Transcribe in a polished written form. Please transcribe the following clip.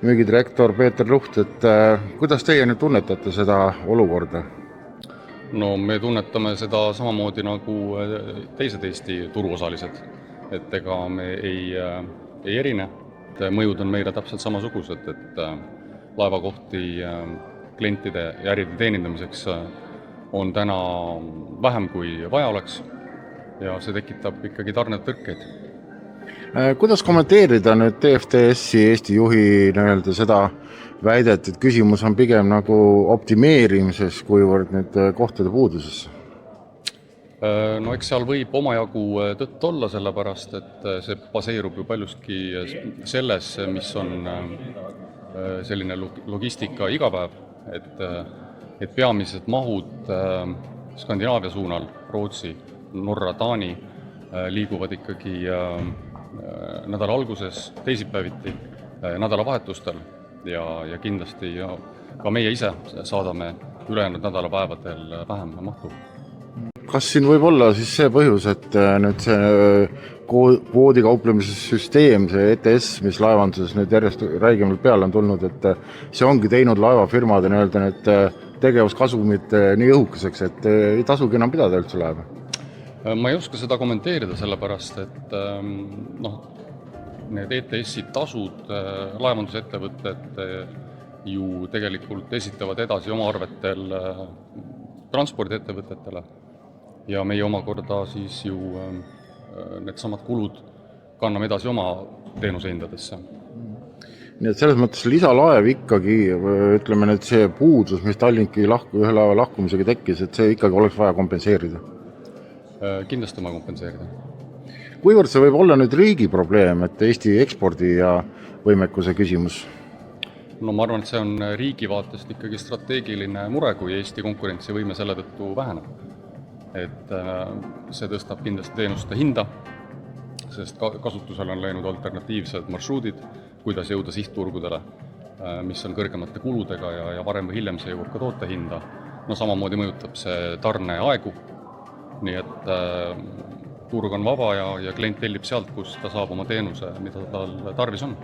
müügidirektor Peeter Luht, et kuidas teie nüüd tunnetate seda olukorda? No me tunnetame seda samamoodi nagu teised Eesti turuosalised, et ega me ei erine. Mõjud on meile täpselt samasugused, et laevakohti klientide ja äride teenindamiseks on täna vähem kui vaja oleks ja see tekitab ikkagi tarnetõrkeid. Kuidas kommenteerida nüüd TFTS-i Eesti juhi seda väidet, et küsimus on pigem nagu optimeerimises, kuivõrd nüüd kohtade puuduses? No eks seal võib omajagu tõtt olla, sellepärast et see baseerub ju paljuski selles, mis on selline logistika igapäev, et peamised mahud Skandinaavia suunal, Rootsi, Norra, Taani liiguvad ikkagi nädala alguses, teisipäeviti, nädalavahetustel ja kindlasti ka meie ise saadame ülejäänud nädalapäevadel vähem mahtu. Kas siin võib olla siis see põhjus, et nüüd see kvoodikauplemise süsteem, see ETS, mis laevanduses nüüd järjest räigemalt peale on tulnud, et see ongi teinud laevafirmade need tegevuskasumid nii õhukeseks, et ei tasugi enam pidada üldse laeva? Ma ei oska seda kommenteerida, sellepärast et need ETS-i tasud laevandusettevõtted ju tegelikult esitavad edasi oma arvetel transpordiettevõtetele ja meie omakorda siis ju needsamad kulud kanname edasi oma teenusehindadesse. Nii et selles mõttes lisalaev ikkagi, ütleme nüüd see puudus, mis Tallinki ühe laeva lahkumisega tekkis, et see ikkagi oleks vaja kompenseerida? Kindlasti ma kompenseerida. Kuivõrd see võib olla nüüd riigi probleem, et Eesti ekspordi ja võimekuse küsimus? No ma arvan, et see on riigi vaatest ikkagi strateegiline mure, kui Eesti konkurentsivõime selle tõttu väheneb. Et see tõstab kindlasti teenuste hinda, sest kasutusel on läinud alternatiivsed marsruudid, kuidas jõuda sihtturgudele, mis on kõrgemate kuludega ja varem või hiljem see jõuab ka toote hinda. No samamoodi mõjutab see tarneaegu, nii et turg on vaba ja klient tellib sealt, kus ta saab oma teenuse, mida tal tarvis on.